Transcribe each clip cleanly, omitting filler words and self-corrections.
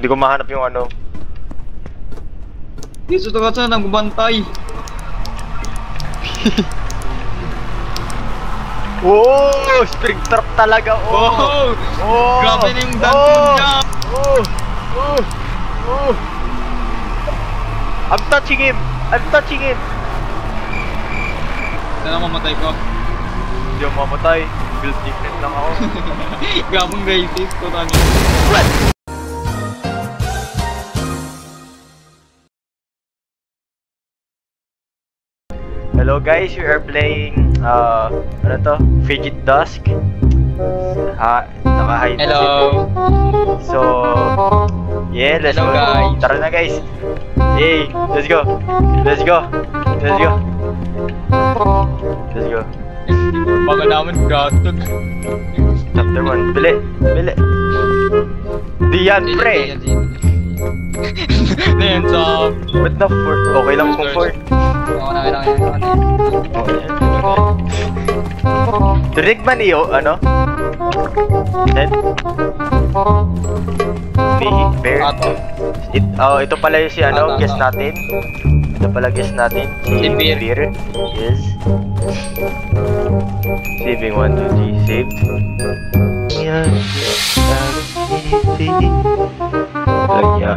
Hindi ko mahanap yung ano. Dito ka saan nagbantay. Oh, spring trap talaga. Oh. Grabe na yung dungeon niya. I'm touching him. Sana mamatay ko. Hindi ako mamatay. Build different lang ako. Gabong racist ko tani. Hello guys, we are playing ano to? Frigid Dusk. Naka-hide na Hello. So, yeah, let's Hello, go. guys. Tara na guys. Hey, let's go. Let's go. Baka naman gatot. Chapter 1. Bili. Diyan, pre. Then so, Ba't na 4? Okay lang kung 4. Rinig ba niyo, ano? Then? Bear. Ito pala yung si ano, guess natin. Si Bear. Yes. Saving 1, 2, 3, saved. Yan. Lagya.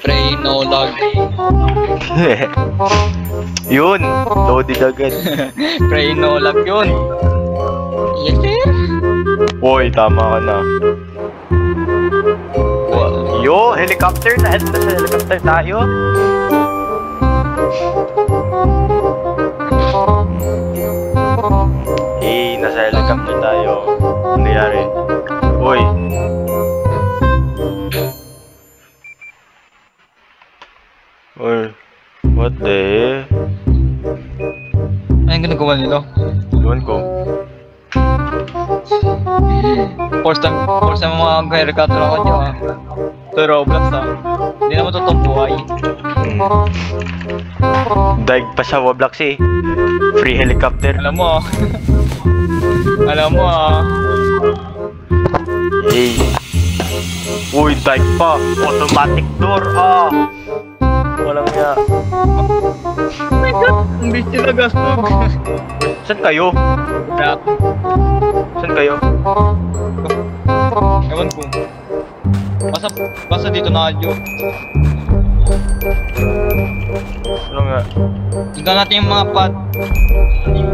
Pray no lag. Yun! Loaded agad. Pray no lag yun. Yes sir. Uy, tama ka na. Yo, helicopter! Nasa helicopter tayo. Nasa helicopter tayo. Ano nangyari? Uy! What the? Anong ginagawa nila? Doon ko. Force time mga helicopter ako dyan ah. Ito Roblox ah. Hindi naman totoong buhay. Daig pa sa Roblox eh. Free helicopter. Alam mo ah. Hey. Uy, daig pa. Automatic door ah. Walang nga. Oh my god! Ang bilis nila gastog. Saan kayo? Ewan ko. Basta dito na kayo. Ano nga? Tingnan natin yung mga pad.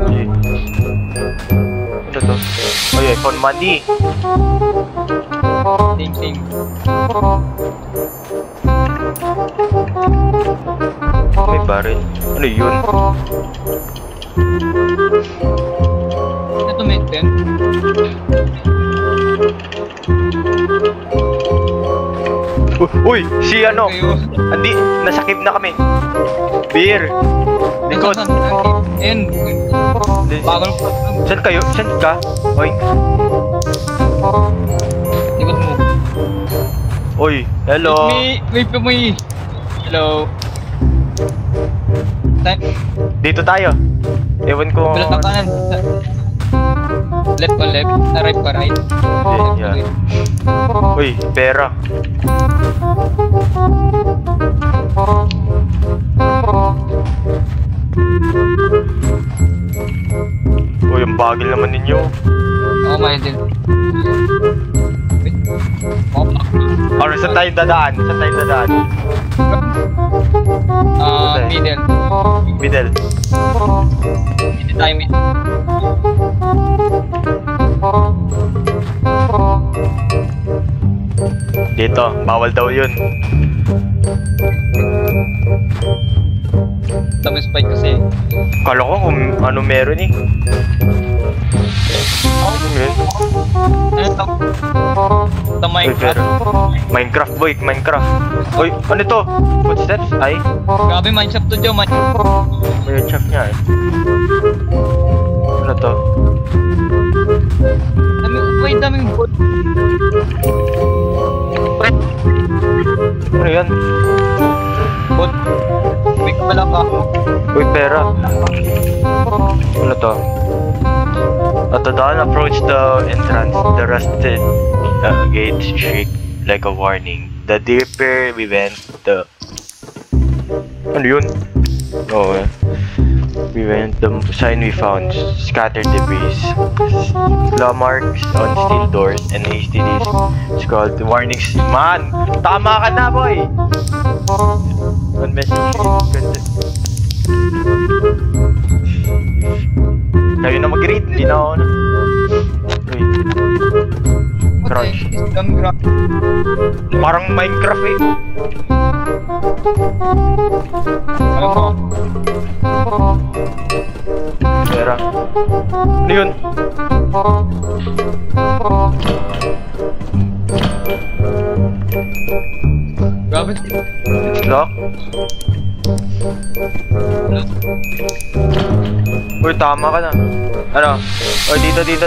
Hey. Ano to? Ay, I found money. Same. May barrel. Ano yun? Ito may tent. Uy! Si ano? Andi, nasa cave na kami. Beer! Likod! And bagal ko. Saan kayo? Saan ka? Oy! Likod mo. Oy! Hello! Wait for me! Hello! Dito tayo! Ewan ko... Bilat ang kanan. Left pa left, na right pa right. Yeah. Uy, pera. Uy, ang bagil naman ninyo. Oo, din. Ano, saan tayo dadaan? Middle. Middle. Hindi tayo middle. Dito, bawal daw yun. Dami spike kasi. Kala ko kung ano meron eh. Ano yun? Ano ito? Ito Minecraft. Minecraft boy, Minecraft. Uy, ano to? Footsteps? Ay, Grabe Minecraft to dyan. may chef niya eh. Ano to? Daming bot. Ano yan? Bot. May kabala ka. Uy, pera. Ano to? At the dawn approach the entrance, the rusted gates shake like a warning. The deeper we went, the... Ano yun? Oh, we went, the sign we found, scattered debris, claw marks on steel doors, and hastily scrawled warnings. Man! Tama ka na, boy! One message sheet. Kayo na mag-read, hindi na ako na. Uy. Crunch. Parang Minecraft eh. Ano mo? Pera. Ano yun? Grabe. It's locked? Uy, tama ka na. Ano? Uy, dito. Dito.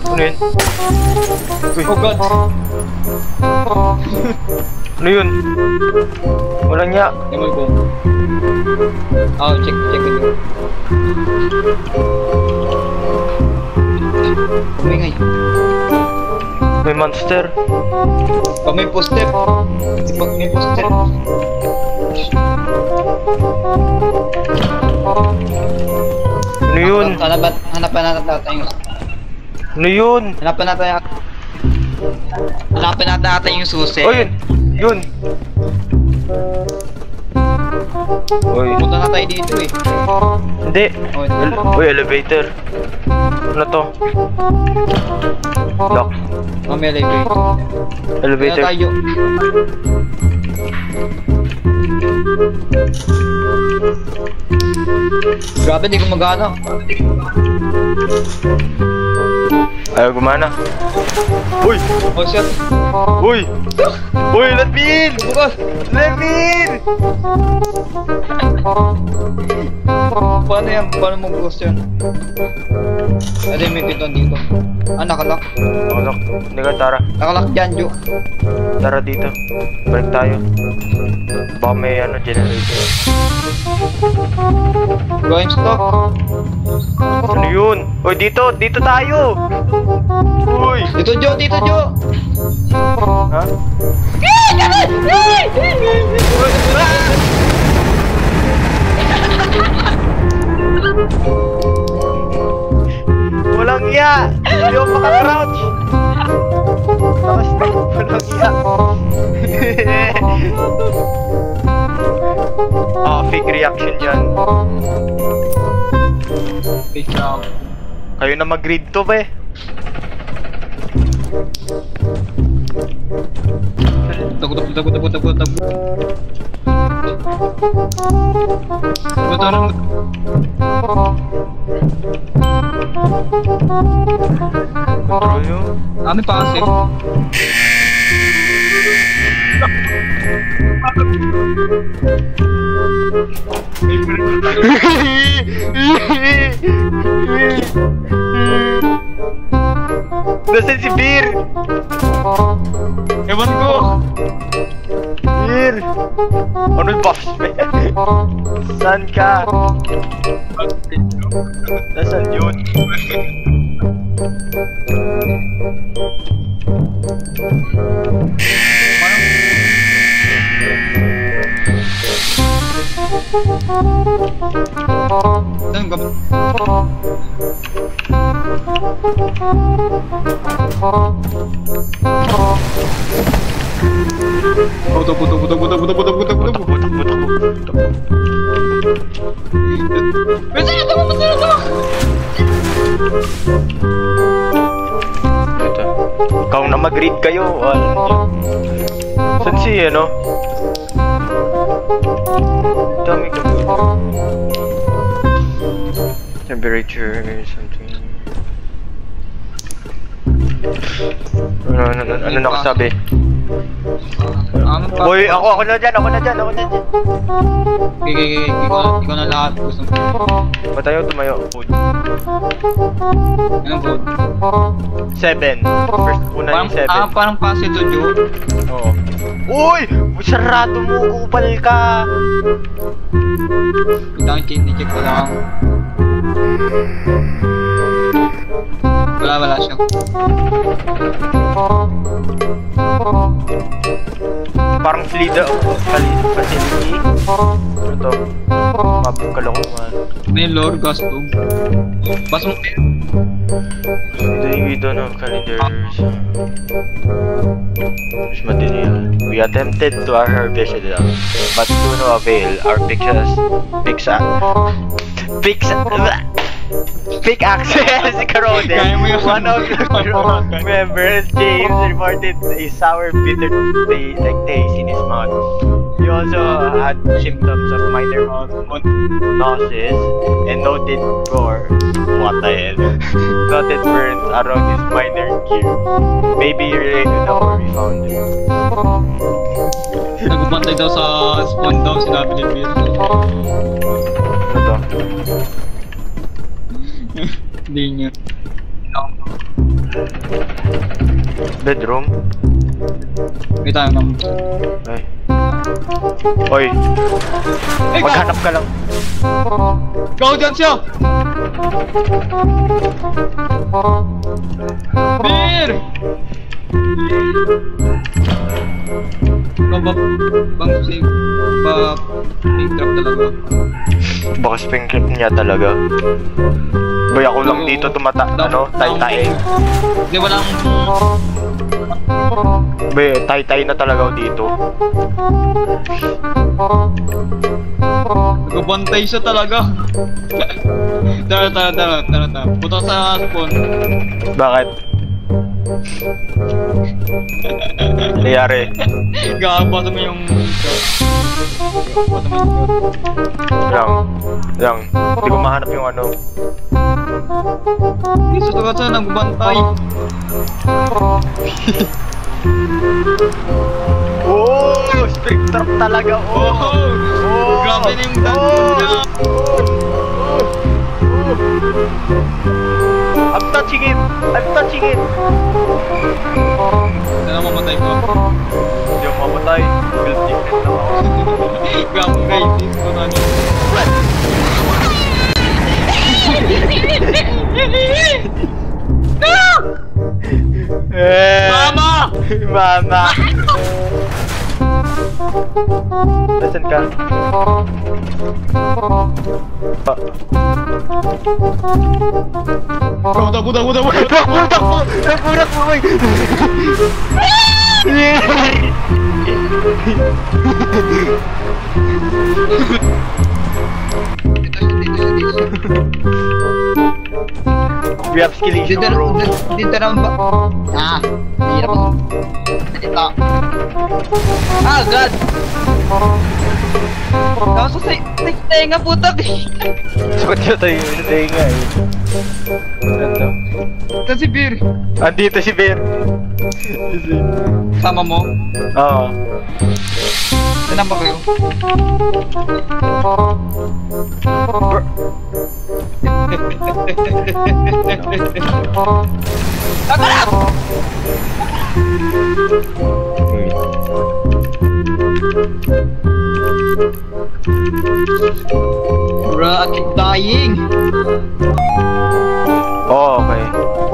Ano yun? Uy, Oh god. ano yun? Walang niya. Ewan ko. Oh, check it. Umingay. May monster. Pag may poster. Pag may poster. Ano yun? Hanapan natin yung... Ano yun? Hanapan natin yung susi. Oh, yun. Uy, Punta na tayo dito eh. hindi. Oh, Uy, elevator. Ano to? Lock. may elevator. Elevator. Kaya tayo. Grabe, di gumagana. Ayaw gumana. Uy! Oh shit. Uy! Uy, let me in! Bukas! Let me in! Paano yan? Paano mo bukas yan? Ay, may pintuan dito. Ah, nakalock. Lock. Hindi ka, tara. Nakalock dyan, Jo. Tara dito. Balik tayo. Baka may generator. Go, I'm stuck. Ano yun? Uy, dito tayo! Uy! Dito, Jo! Ha? Walang iya! Hindi ako maka-crouch! Walang iya! Fake reaction dyan. Fake lang. Kayo na mag-read to, be. Takot. Control yun. May pasif. Nasaan si Beer? Ewan ko. Beer! Ano yung buffs ba yan? Saan ka? Nasaan yun? Saan ka ba? Butak. Masaya mo! Ito. Ikaw na mag-read kayo. Saan si ano? Dami ka po. Temperature something. Ano nakasabi? Boy, ako na dyan. Ikaw na lahat. Gusto mo. Patayo, tumayo. Food. Anong code? 7. First, una yung 7. Parang pass ito, Jo. Oo. Uy! Sarado mo, kupal ka! Check ko lang. Wala siya. Parang facility. Ano to? Kalokohan. May lore, gusto. Basta mo. We don't have calendars. There's material. We attempted to harvest it up, but to no avail. Our pickaxes corroded. One of the members, James, reported a sour, bitter taste in his mouth. He also had symptoms of minor nauseous and noted what the hell? Noted burns around his minor gear. Maybe related to where we found it. Nagpapantay daw sa spawn daw, sinabi ni Beer. Ano to? Hindi niya. Bedroom? May tayo ng... Ay. Oy! Maghanap ka lang. Go dyan siya! Beer! Bang save ba ping drop talaga? Baka spring clip niya talaga. Boy, ako lang dito tay-tay. Hindi, walang... Boy, tay-tay na talaga ako dito. Nagbabantay siya talaga. Tara. Punta sa spawn. Bakit? Nangyari? Gabasa mo yung... Lang. Hindi ko mahanap yung ano. Dito talaga siya nagbabantay. Oh! Spring trap talaga! Oh! Grabe na yung dungeon niya! I'm touching it! Sana mamatay ko. Hindi ako mamatay. Build different lang ako. Grabe guys, dito na niyo. Mama! Nasaan ka? Takbo! We have skill issue, bro. Dito naman ba? Hirap ako. Dito. God! Kaso sa tenga putak. Sakot siya tayo sa tenga eh. Ano? Kasi Beer. Andito si Ben. Sama mo? Oo. Saan ba kayo? Tagalap! Bro, I keep dying! Oh, okay.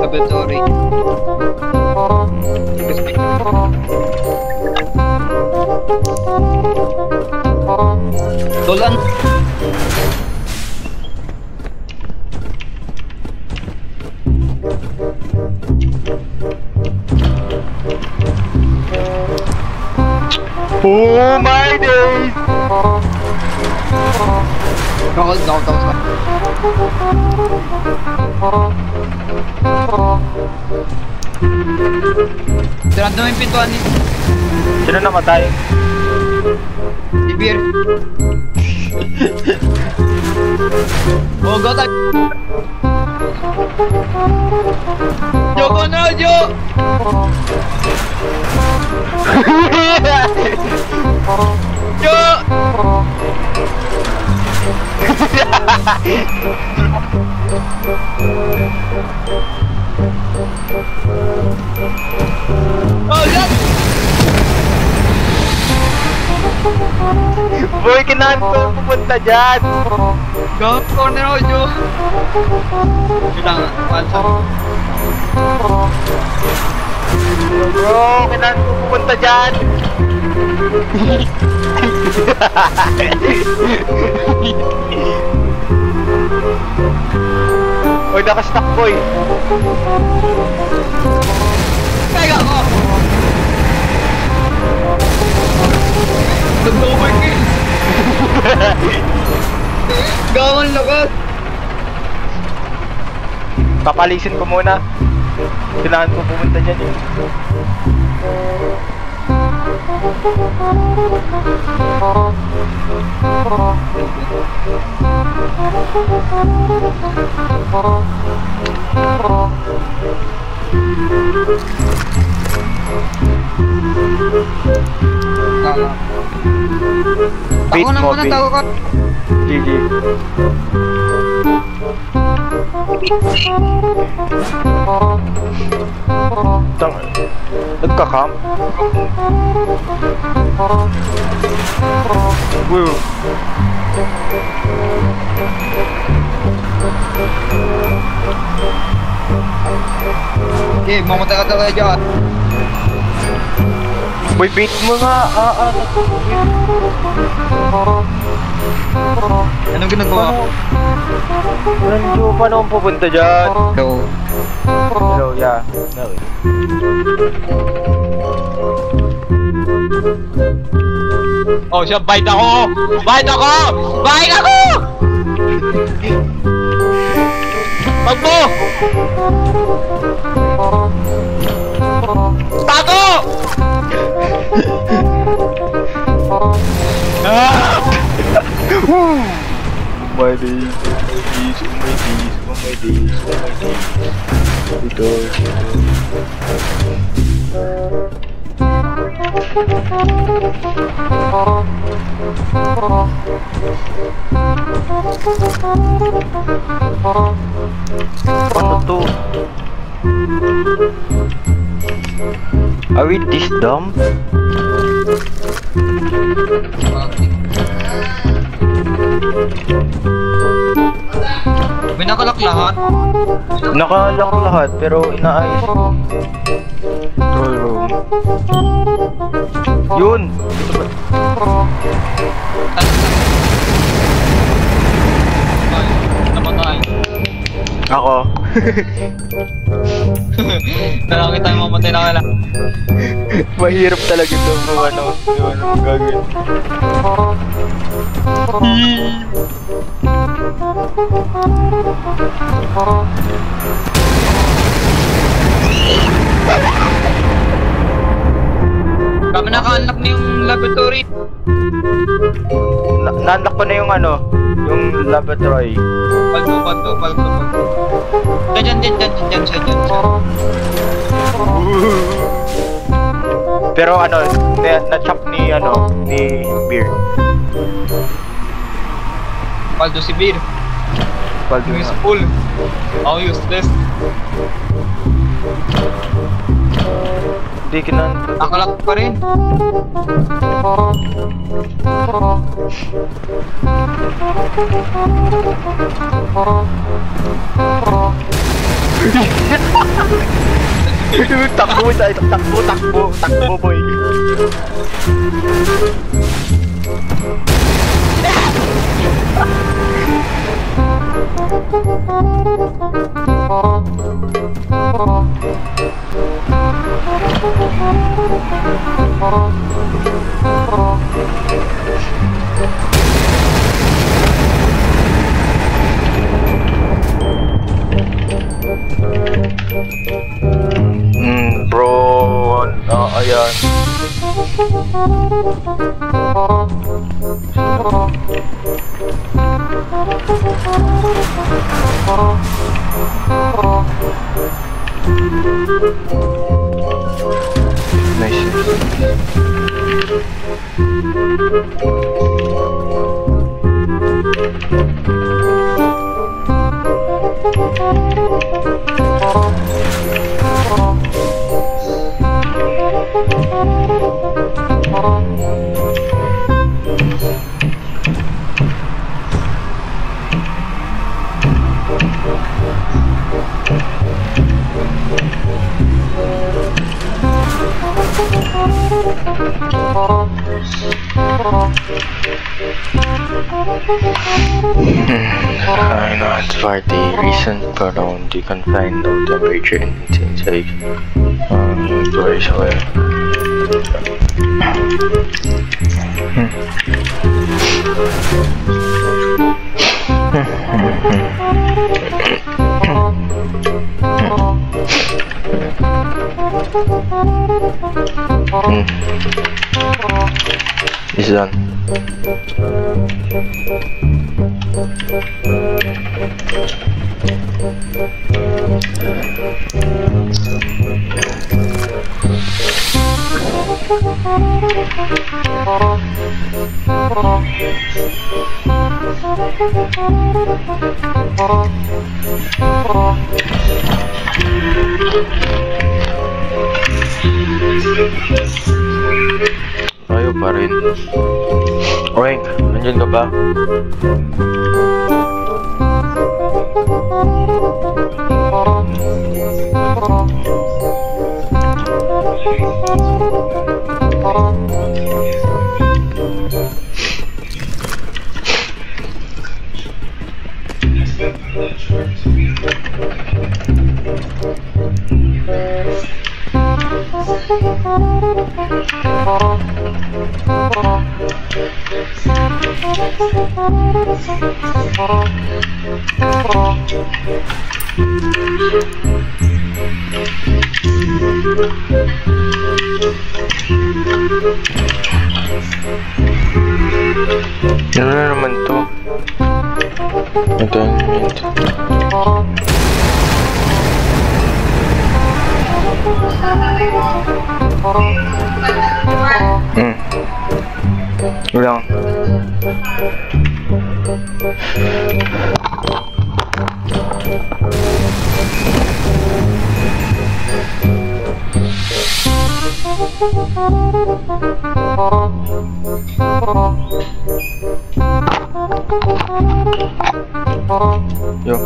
Laboratory. Dolan! Oh my days! Down. Sarado mo yung pintuan ni... Sino namatay? Si Beer. Oh, go tayo! Joko na, Jo! Jo! Oh, God! Boy, kinahan ko pupunta pupunta dyan? Go, corner ako, Jo. Yun lang, pansa. Bro, kailangan ko pupunta dyan. Oy, nakastack boy. Kaya ako! Nag-overkill! Gawang lakas! Papalisin ko muna. Kailangan ko pumunta dyan eh. Tako na muna, tako ka! GG. Tang, nagka-camp? Woo. Okay, mamatay ka talaga dyan. Boy, bait mo nga. Anong ginagawa ko? Nandiyo, paano akong pupunta dyan? Go. Hello, yeah. No. Oh, siya, bite ako! Bite ako! Bite ako! Pagbo! Tago! Ah! My days, my days, my days, my days. Ito. Ano to? Are we this dumb? May nakalak lahat? Nakalock lahat pero inaayos ko. Control room. Yun! Ito ba? Namatay. Ako. Nalaki tayo mamatay na kala. Mahirap talaga ito kung ano gagawin. Kami naka-unlock na yung laboratory. Na-unlock ko na yung ano, yung laboratory. Palto. Dyan siya. Pero ano, na-chop ni Beer. Paldo si Beer. Paldo nga. Useful. How useless. Hindi kinan. Nakalak pa rin. Takbo boy. Bro, ayan. I know it's party. Recent around, you can find out temperature and it's inside. Doors away. It's done. Ayaw pa rin. Oink, nandiyan ka ba? Ano na naman to? Entertainment. Ulang. Yo.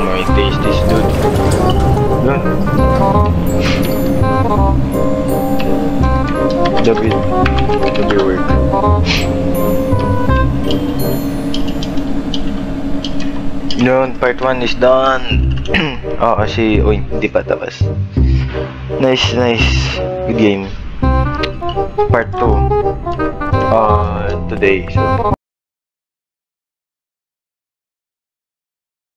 My taste is good. Yun. David work. Yun, part 1 is done. Oh, kasi, hindi pa tapos. Nice. Good game. Part 2. Today. So,